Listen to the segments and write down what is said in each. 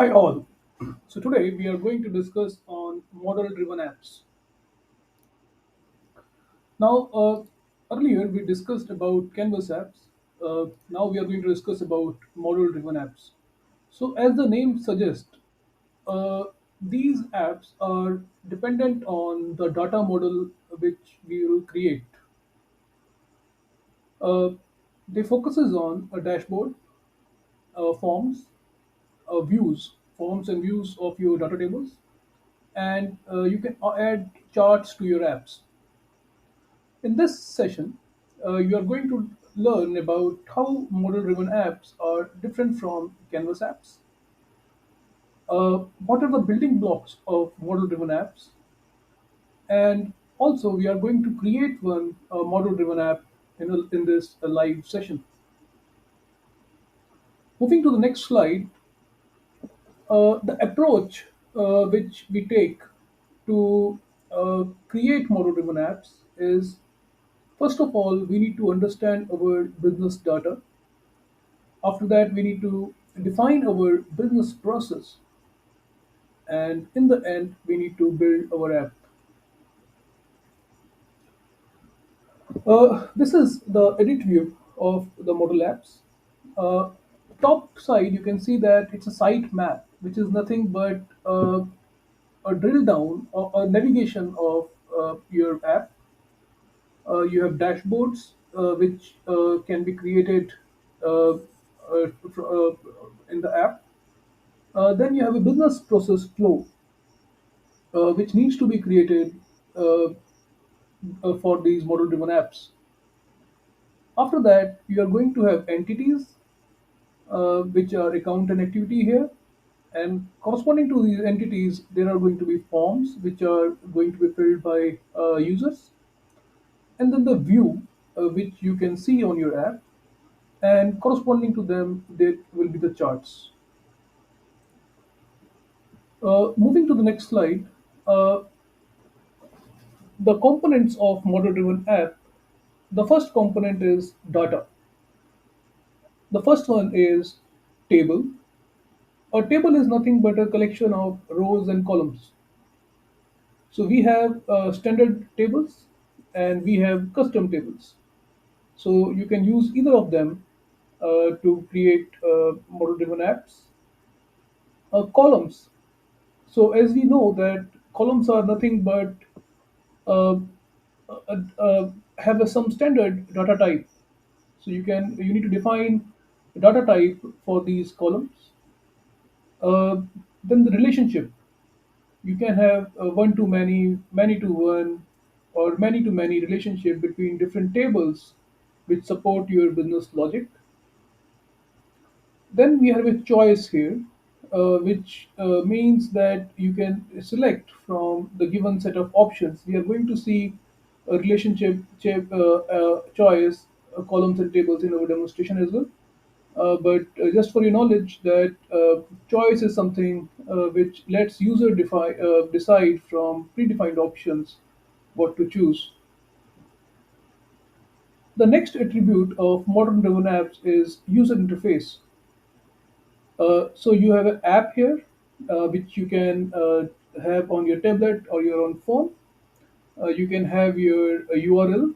Hi all. So today we are going to discuss on model-driven apps. Now, earlier we discussed about Canvas apps. Now we are going to discuss about model-driven apps. So, as the name suggests, uh, these apps are dependent on the data model which we will create. Uh, they focuses on a dashboard, forms, forms and views of your data tables, and you can add charts to your apps. In this session, you are going to learn about how model-driven apps are different from Canvas apps. What are the building blocks of model-driven apps? And also, we are going to create one model-driven app in this live session. Moving to the next slide, the approach which we take to create model-driven apps is, first of all, we need to understand our business data. After that, we need to define our business process, and in the end, we need to build our app. This is the edit view of the model apps. Uh, Top side, you can see that it's a site map, which is nothing but a drill down or a navigation of your app. You have dashboards which can be created in the app. Then you have a business process flow which needs to be created uh, for these model driven apps. After that, you are going to have entities which are account and activity here. And corresponding to these entities, there are going to be forms which are going to be filled by users. And then the view, which you can see on your app. And corresponding to them, there will be the charts. Moving to the next slide, uh, the components of model driven app. The first component is data. The first one is table. A table is nothing but a collection of rows and columns. So we have standard tables and we have custom tables. So you can use either of them to create model-driven apps. Columns. So as we know that columns are nothing but uh, have some standard data type. So you need to define the data type for these columns. Uh, then the relationship. You can have one to many, many to one, or many to many relationship between different tables which support your business logic. Then we have a choice here, which means that you can select from the given set of options. We are going to see a choice, columns and tables in our demonstration as well. But just for your knowledge, that choice is something which lets user decide from predefined options what to choose. The next attribute of modern-driven apps is user interface. So you have an app here, which you can have on your tablet or your own phone. You can have your URL,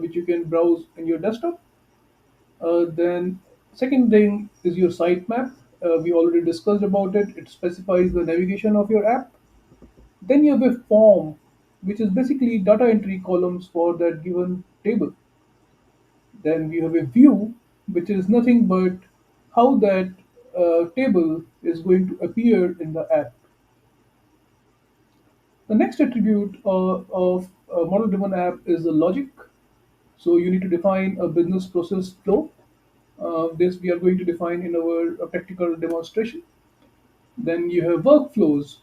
which you can browse in your desktop. Then second thing is your sitemap. We already discussed about it. It specifies the navigation of your app. Then you have a form, which is basically data entry columns for that given table. Then we have a view, which is nothing but how that table is going to appear in the app. The next attribute of a model-driven app is the logic. So you need to define a business process flow. This we are going to define in our practical demonstration. Then you have workflows,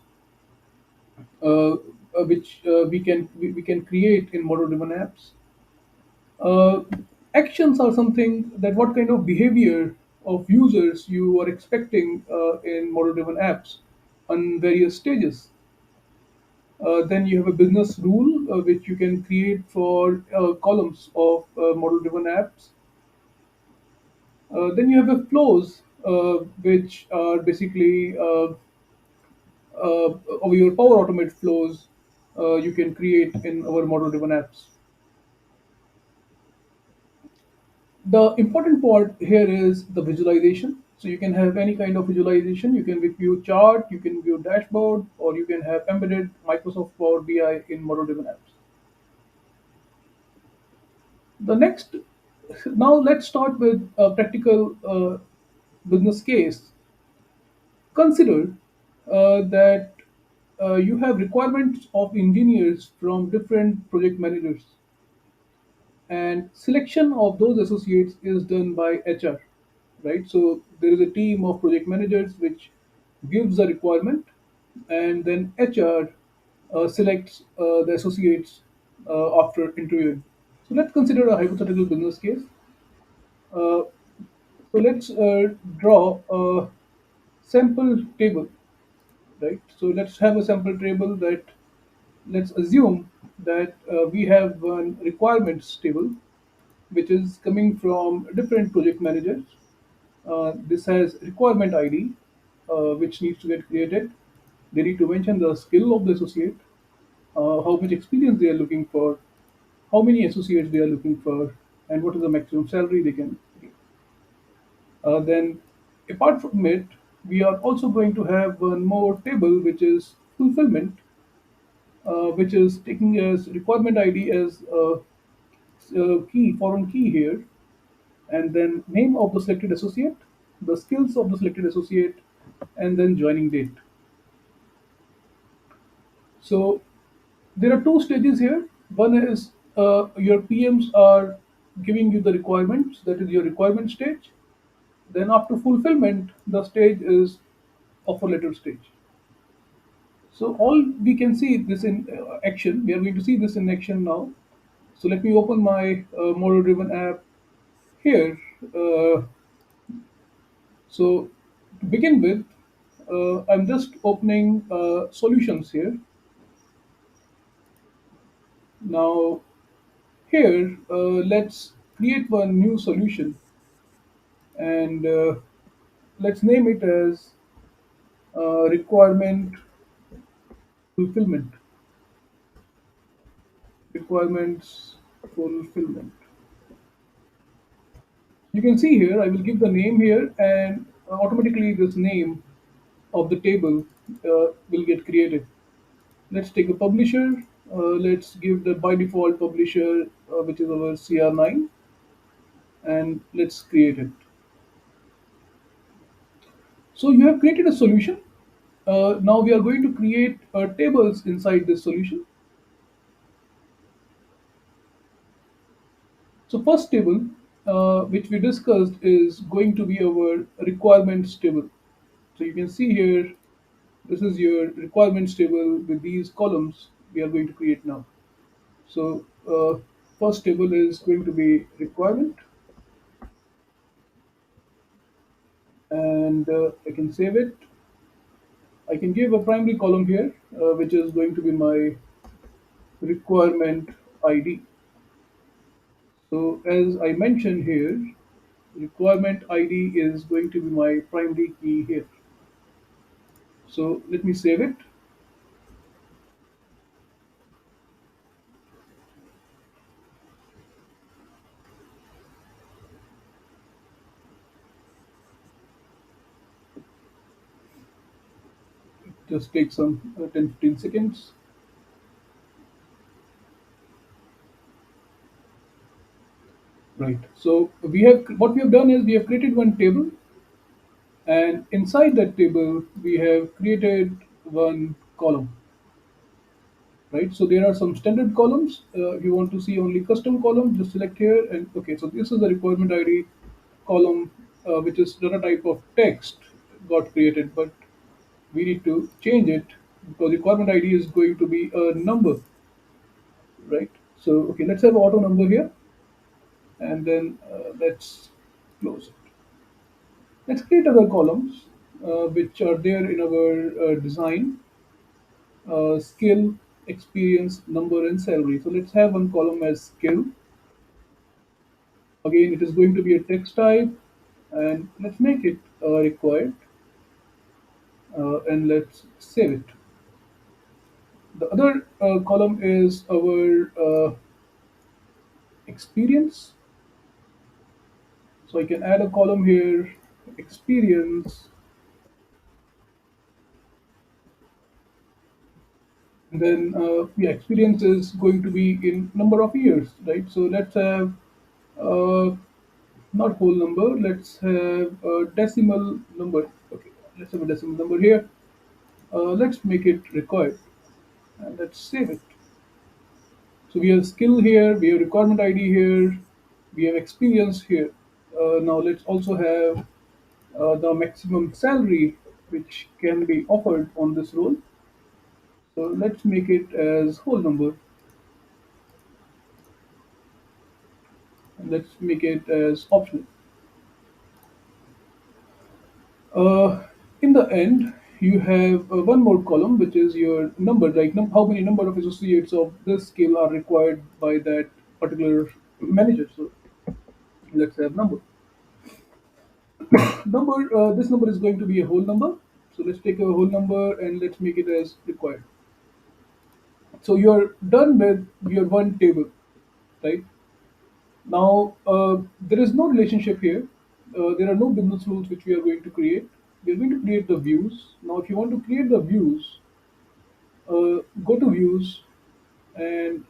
uh, which we can create in model-driven apps. Uh, Actions are something that what kind of behavior of users you are expecting in model-driven apps on various stages. Then you have a business rule which you can create for columns of model-driven apps. Then you have a flows which are basically of your Power Automate flows you can create in our model-driven apps. The important part here is the visualization. So you can have any kind of visualization. You can view chart, you can view dashboard, or you can have embedded Microsoft Power BI in model-driven apps. The next, now let's start with a practical business case. Consider that you have requirements of engineers from different project managers, and selection of those associates is done by HR, right? So there is a team of project managers which gives the requirement, and then HR selects the associates after interviewing. So let's consider a hypothetical business case. Uh, so let's draw a sample table, right? So let's have a sample table that, let's assume that we have one requirements table which is coming from different project managers. This has requirement ID, which needs to get created. They need to mention the skill of the associate, how much experience they are looking for, how many associates they are looking for, and what is the maximum salary they can get. Then, apart from it, we are also going to have one more table which is fulfillment, which is taking as requirement ID as a key, foreign key here, and then name of the selected associate, the skills of the selected associate, and then joining date. So there are two stages here. One is your PMs are giving you the requirements, that is your requirement stage. Then after fulfillment, the stage is offer letter stage. So all we can see this in action. We are going to see this in action now. So let me open my model-driven app here. Uh, so to begin with, I'm just opening solutions here. Now here, let's create one new solution, and let's name it as requirement fulfillment. Requirements fulfillment. You can see here, I will give the name here, and automatically this name of the table will get created. Let's take a publisher. Let's give the by default publisher, which is our CR9, and let's create it. So you have created a solution. Now we are going to create tables inside this solution. So first table, which we discussed, is going to be our requirements table. So you can see here, this is your requirements table with these columns we are going to create now. So first table is going to be requirement, and I can save it. I can give a primary column here, which is going to be my requirement ID. So as I mentioned here, requirement ID is going to be my primary key here. So let me save it. Just take some 10-15 seconds. Right. So what we have done is we have created one table, and inside that table we have created one column. Right. So there are some standard columns. If you want to see only custom columns, just select here, and okay. So this is the requirement ID column, which is data type of text got created, but we need to change it because requirement ID is going to be a number, right? So okay, let's have auto number here, and then let's close it. Let's create other columns which are there in our design: skill, experience, number, and salary. So let's have one column as skill. Again, it is going to be a text type, and let's make it required, and let's save it. The other column is our experience. So I can add a column here, experience, and then yeah, experience is going to be in number of years, right? So let's have uh, not whole number. Let's have a decimal number. Okay, let's have a decimal number here. Let's make it required, and let's save it. So we have skill here, we have requirement ID here, we have experience here. Now let's also have the maximum salary which can be offered on this role. So let's make it as whole number, and let's make it as optional. Uh, in the end, you have one more column which is your number, like how many number of associates of this skill are required by that particular manager. So let's have number. This number is going to be a whole number. So let's take a whole number and let's make it as required. So you're done with your one table, right? Now, there is no relationship here. There are no business rules which we are going to create. We are going to create the views. Now, if you want to create the views, go to views and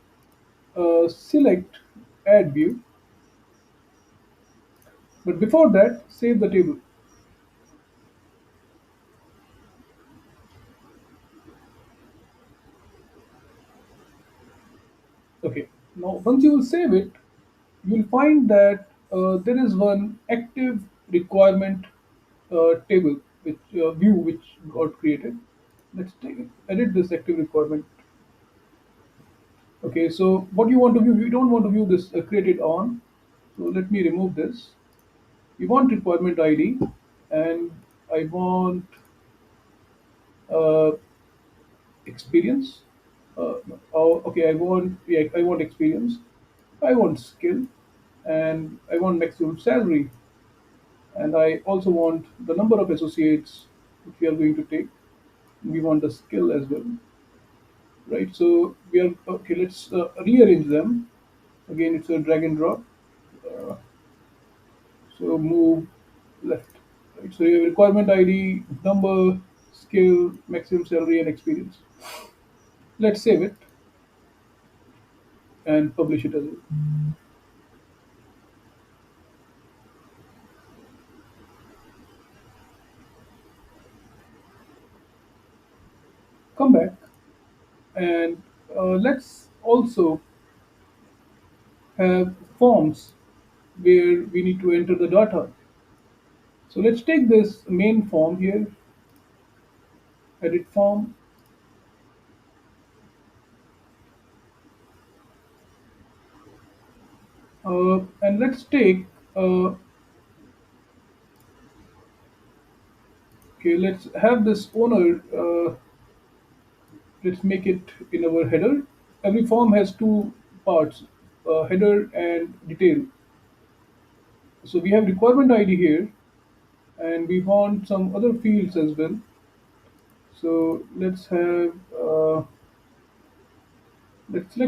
select add view. But before that, save the table. Okay. Now, once you will save it, you'll find that there is one active requirement table, which view which got created. Let's edit this active requirement. Okay, so what you want to view, you don't want to view this created on. So let me remove this. We want requirement ID, and I want uh, experience. Oh, okay, I want experience. I want skill, and I want maximum salary, and I also want the number of associates which we are going to take. We want the skill as well, right? So we are okay. Let's rearrange them. Again, it's a drag and drop. Uh, so move left. Right? So you have requirement ID, number, skill, maximum salary, and experience. Let's save it and publish it as well. Come back and let's also have forms where we need to enter the data. So let's take this main form here, edit form, and let's take, okay, let's have this owner, let's make it in our header. Every form has two parts, header and detail. So we have requirement ID here, and we want some other fields as well. So let's select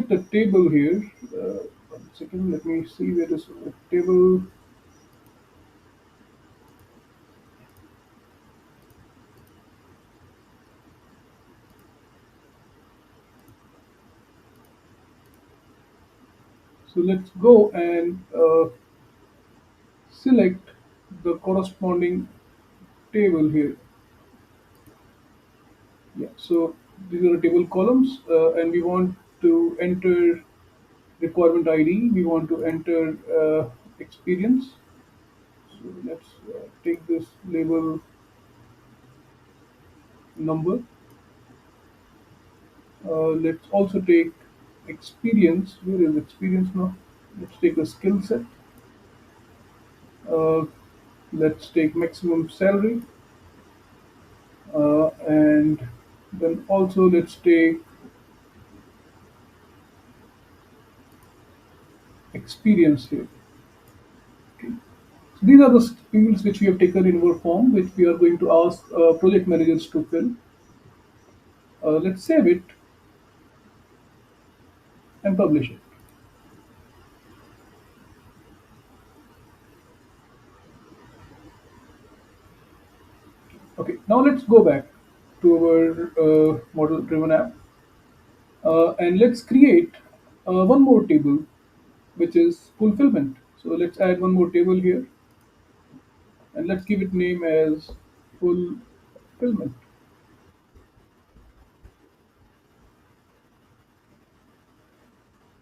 the table here. One second, let me see where this table. So let's go and select the corresponding table here. Yeah. So these are the table columns, and we want to enter requirement ID. We want to enter experience. So let's take this label number. Let's also take experience. Where is experience now? Let's take the skill set. Uh, let's take maximum salary, and then also let's take experience here. Okay. These are the fields which we have taken in our form, which we are going to ask project managers to fill. Let's save it and publish it. Okay, now let's go back to our model-driven app, and let's create one more table, which is fulfillment. So let's add one more table here, and let's give it name as fulfillment.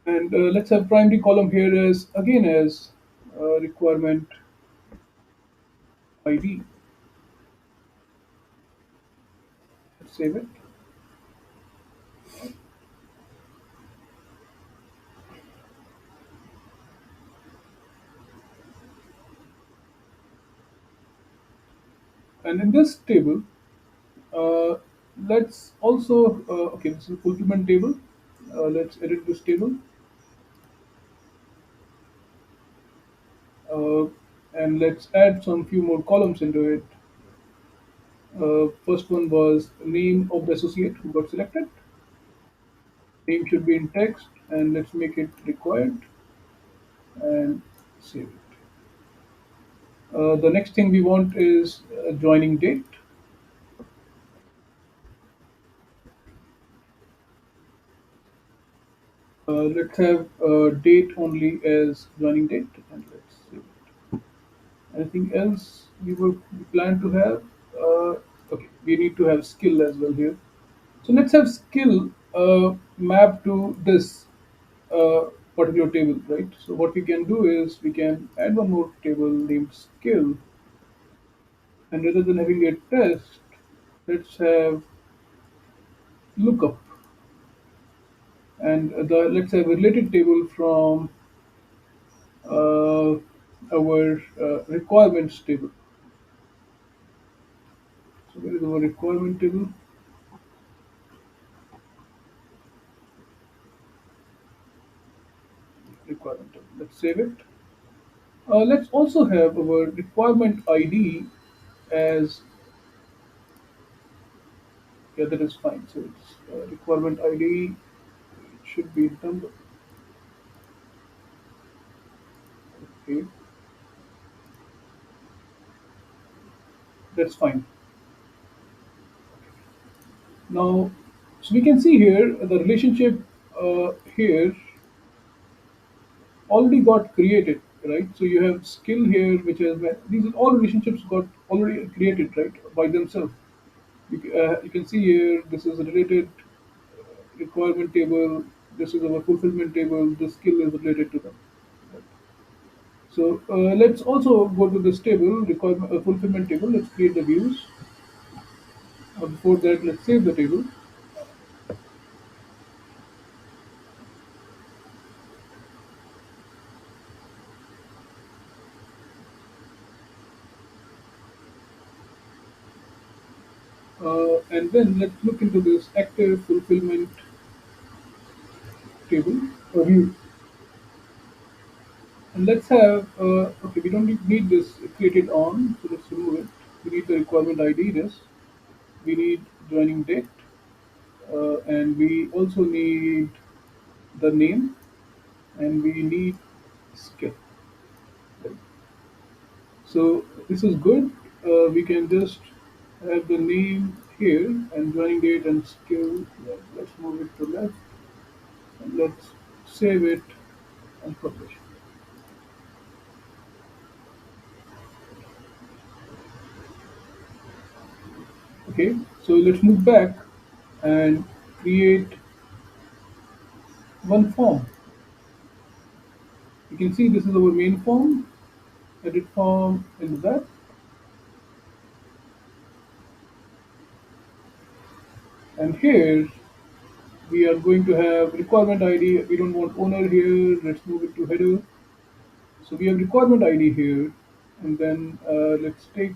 And let's have primary column here as again as requirement ID. Let's save it. And in this table, uh, let's also okay, this is a fulfillment table. Let's edit this table, uh, and let's add some few more columns into it. First one was name of the associate who got selected. Name should be in text, and let's make it required and save it. The next thing we want is joining date. Let's have date only as joining date, and let's save it. Anything else we plan to have? Okay, we need to have skill as well here. So let's have skill mapped to this uh, particular table, right? So what we can do is we can add one more table named skill, and rather than having a test, let's have lookup, and let's have a related table from uh, our requirements table. So where is our requirement table? Requirement table. Let's save it. Let's also have our requirement ID as, yeah, that is fine. So it's requirement ID. It should be number. Okay, that's fine. Now, so we can see here the relationship here already got created, right? So you have skill here, which has these are all relationships got already created, right, by themselves. You can see here this is a related requirement table. This is our fulfillment table. The skill is related to them. So let's also go to this table, requirement fulfillment table. Let's create the views. Before that, let's save the table. And then let's look into this active fulfillment table view. And let's have, okay, we don't need this created on, so let's remove it. We need the requirement ID, this. We need joining date, and we also need the name, and we need skill. Right? So this is good. We can just have the name here and joining date and skill. Let's move it to left, and let's save it and publish. Okay, so let's move back and create one form. You can see this is our main form, edit form in that, and here we are going to have requirement ID. We don't want owner here. Let's move it to header. So we have requirement ID here, and then let's take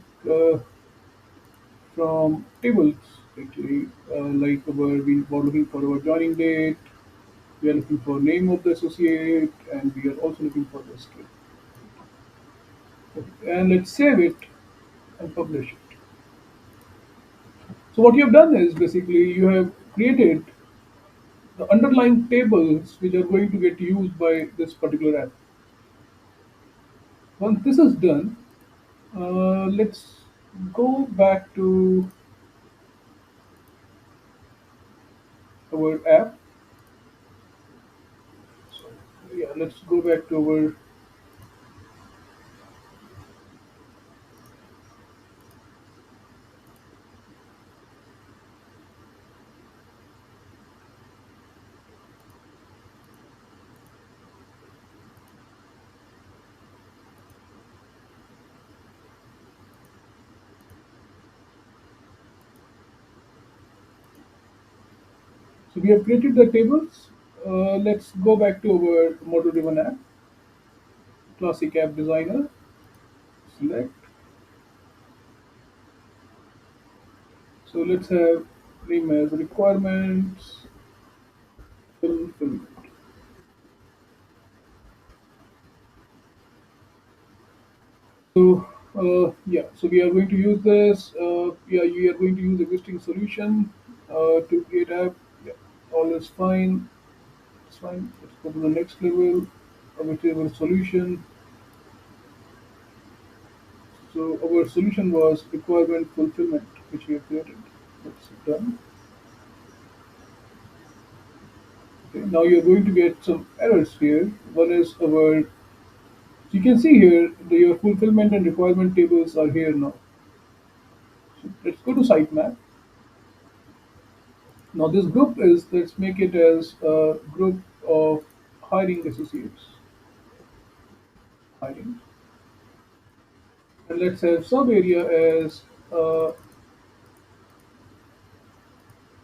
from tables actually, like we were looking for our joining date. We are looking for name of the associate, and we are also looking for the skill. And let's save it and publish it. So what you have done is basically you have created the underlying tables which are going to get used by this particular app. Once this is done, let's go back to our app. So yeah, let's go back to our. So we have created the tables. Let's go back to our model-driven app, classic app designer. Select. So let's have name as requirements fulfillment. So yeah, so we are going to use this. Yeah, we are going to use existing solution to create app. Yeah, all is fine. It's fine. Let's go to the next level, which is our solution. So our solution was requirement fulfillment, which we have created. That's done. Okay, now you're going to get some errors here. One is our, you can see here your fulfillment and requirement tables are here now. So let's go to sitemap. Now this group is, let's make it as a group of hiring associates, hiring. And let's have sub area as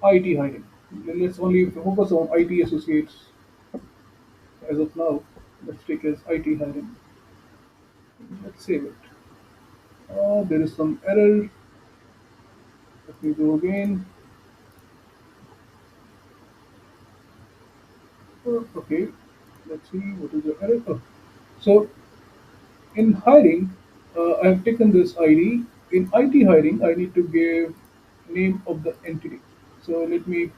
IT hiring. Then let's only focus on IT associates as of now. Let's take as IT hiring. Let's save it. There is some error. Let me go again. Okay, let's see what is the error. Oh. So in hiring, I have taken this ID. In IT hiring, I need to give name of the entity. So let me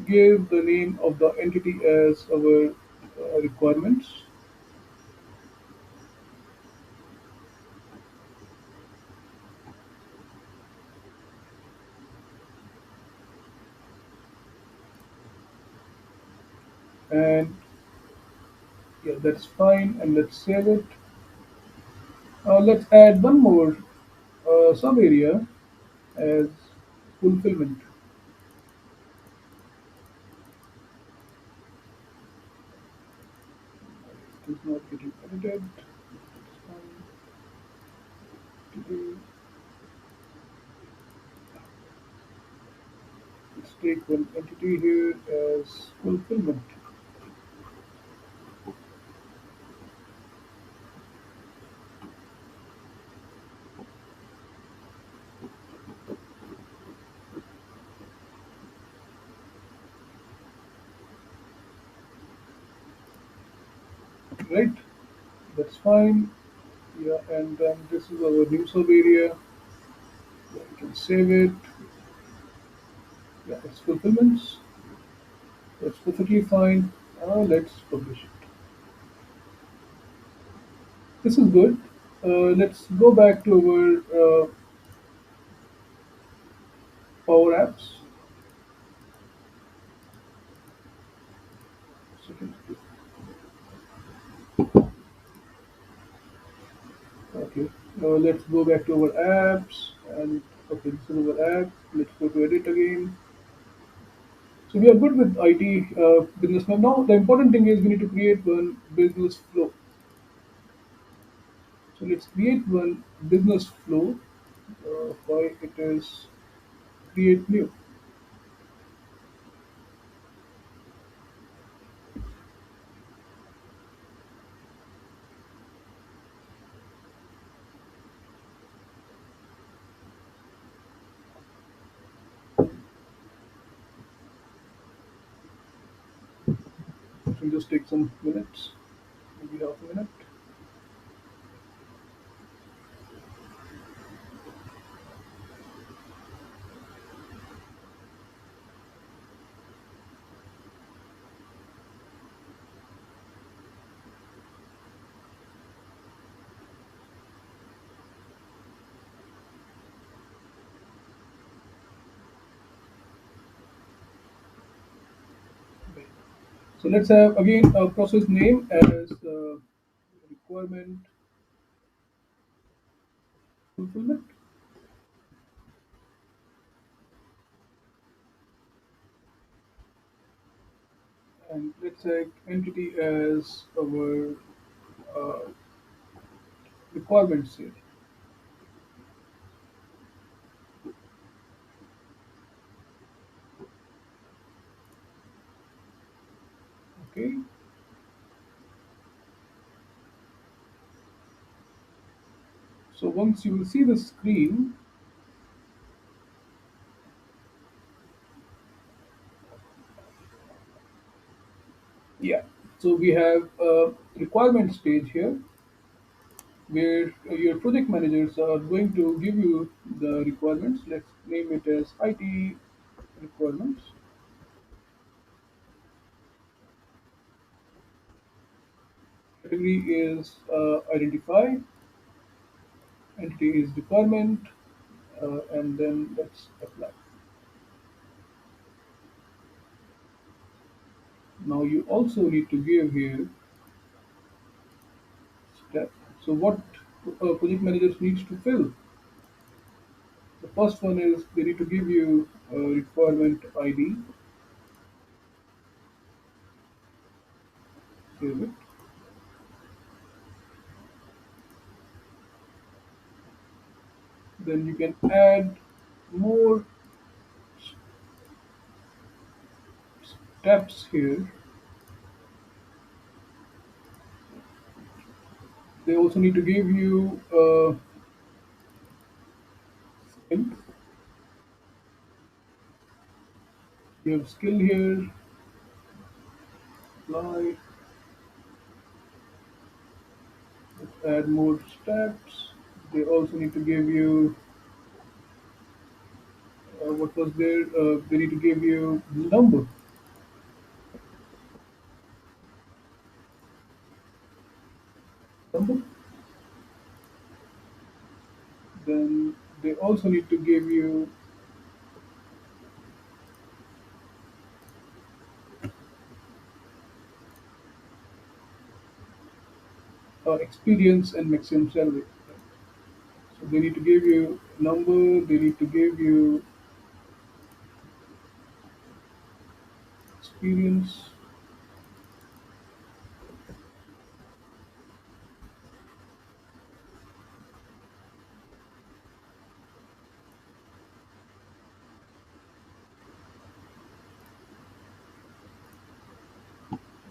give the name of the entity as our requirements. And yeah, that's fine. And let's save it. Let's add one more sub area as fulfillment. It is not getting edited. It's fine. Today, let's take one entity here as fulfillment. Right? That's fine. Yeah, and then this is our new sub area. Yeah, you can save it. Yeah, it's fulfillments. That's perfectly fine. Let's publish it. This is good. Let's go back to our Power Apps. Second. Okay. Let's go back to our apps and okay, this is our app. Let's go to edit again. So we are good with IT business now. Now the important thing is we need to create one business flow. So let's create one business flow. Why it is create new. It will just take some minutes, maybe half a minute. So let's have again a process name as requirement fulfillment, and let's say entity as our uh, requirements here. Okay. So once you will see the screen, yeah. So we have a requirement stage here where your project managers are going to give you the requirements. Let's name it as IT requirements. Category is identify, entity is requirement, and then let's apply. Now you also need to give here step. So what project managers needs to fill? The first one is they need to give you a requirement ID, save it. Then you can add more steps here. They also need to give you a skill. You have skill here, apply, add more steps. They also need to give you what was there? They need to give you number. Then they also need to give you experience and maximum salary. So they need to give you number. They need to give you experience,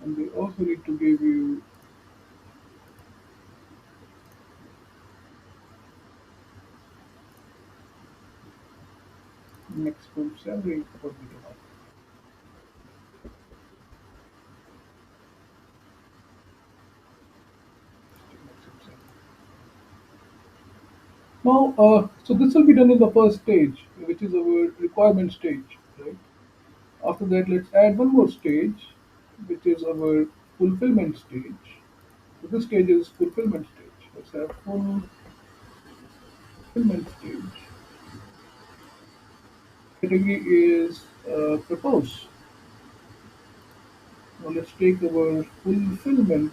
and they also need to give you maximum salary for the job. Maximum salary. Now, so this will be done in the first stage, which is our requirement stage, right? After that, let's add one more stage, which is our fulfillment stage. So this stage is fulfillment stage. Let's have fulfillment stage. Category is propose. Now let's take our fulfillment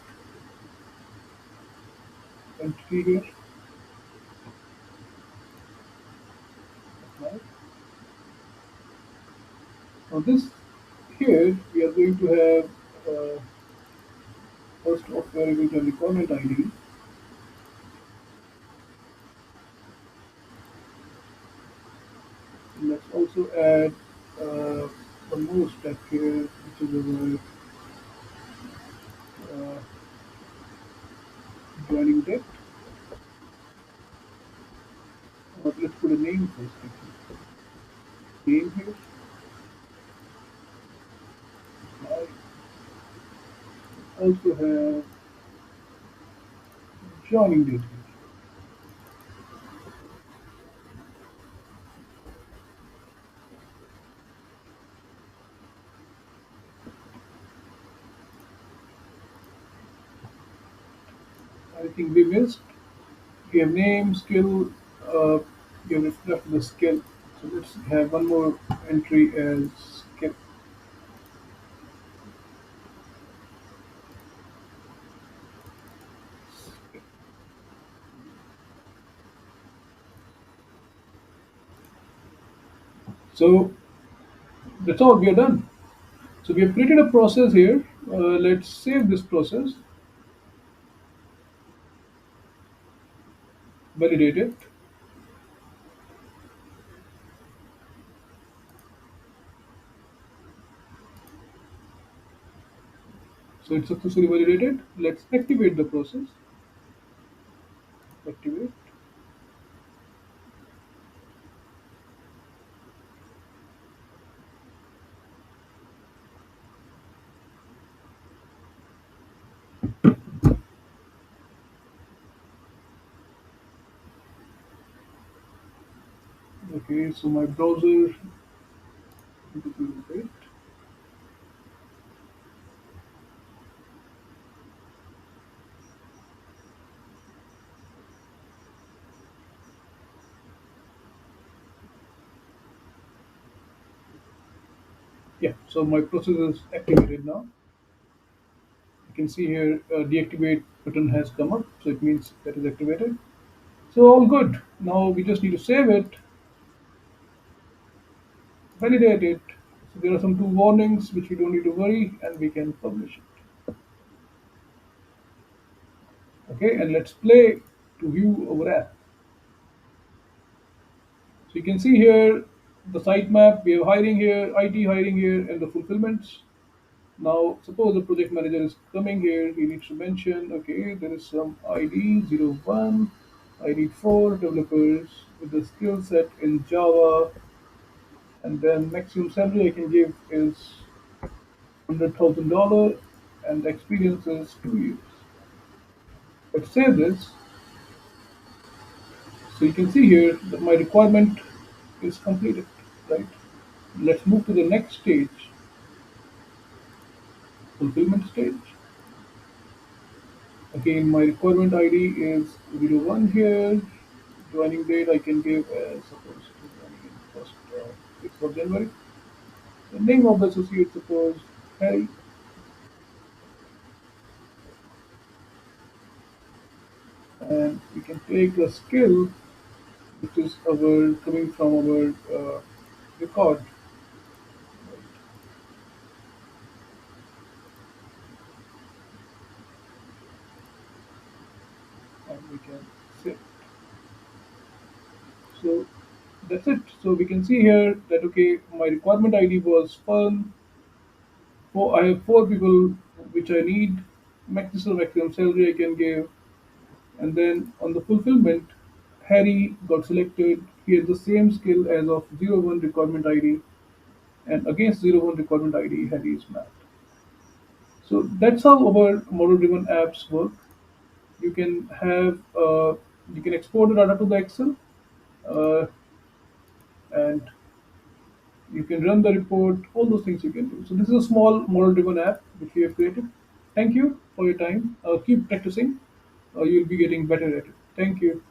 entity here. Apply. Now this here we are going to have first of variable the requirement ID. Let's also add one more step here, which is our joining date. But let's put a name first. Actually. Name here. I also have joining date here. I think we missed. We have name, skill. Uh, you have left the skill. So let's have one more entry as skill. So that's all, we are done. So we have created a process here. Let's save this process, validate it. So it's successfully validated. Let's activate the process. Activate. Okay, so my browser. Wait. Yeah, so my process is activated now. You can see here deactivate button has come up, so it means that is activated. So all good. Now we just need to save it, validate it. So there are some two warnings which we don't need to worry, and we can publish it. Okay, and let's play to view our app. So you can see here the sitemap. We have hiring here, IT hiring here, and the fulfillments. Now, suppose the project manager is coming here, he needs to mention, okay, there is some ID 01. I need four developers with the skill set in Java, and then maximum salary I can give is $100,000, and the experience is 2 years. Let's save this. So you can see here that my requirement is completed, right? Let's move to the next stage, fulfillment stage. Again, my requirement ID is 01 here. Joining date I can give as suppose joining in first 6th of January. The name of the associate suppose Harry, and we can take the skill which is our coming from our record, and we can save. So that's it. So we can see here that okay, my requirement ID was fun. Four, I have four people which I need. Maximum salary I can give, and then on the fulfillment, Harry got selected. He has the same skill as of 01 requirement ID, and against 01 requirement ID, Harry is mapped. So that's how our model-driven apps work. You can have you can export the data to the Excel, uh, and you can run the report. All those things you can do. So this is a small model-driven app which we have created. Thank you for your time. Keep practicing. You'll be getting better at it. Thank you.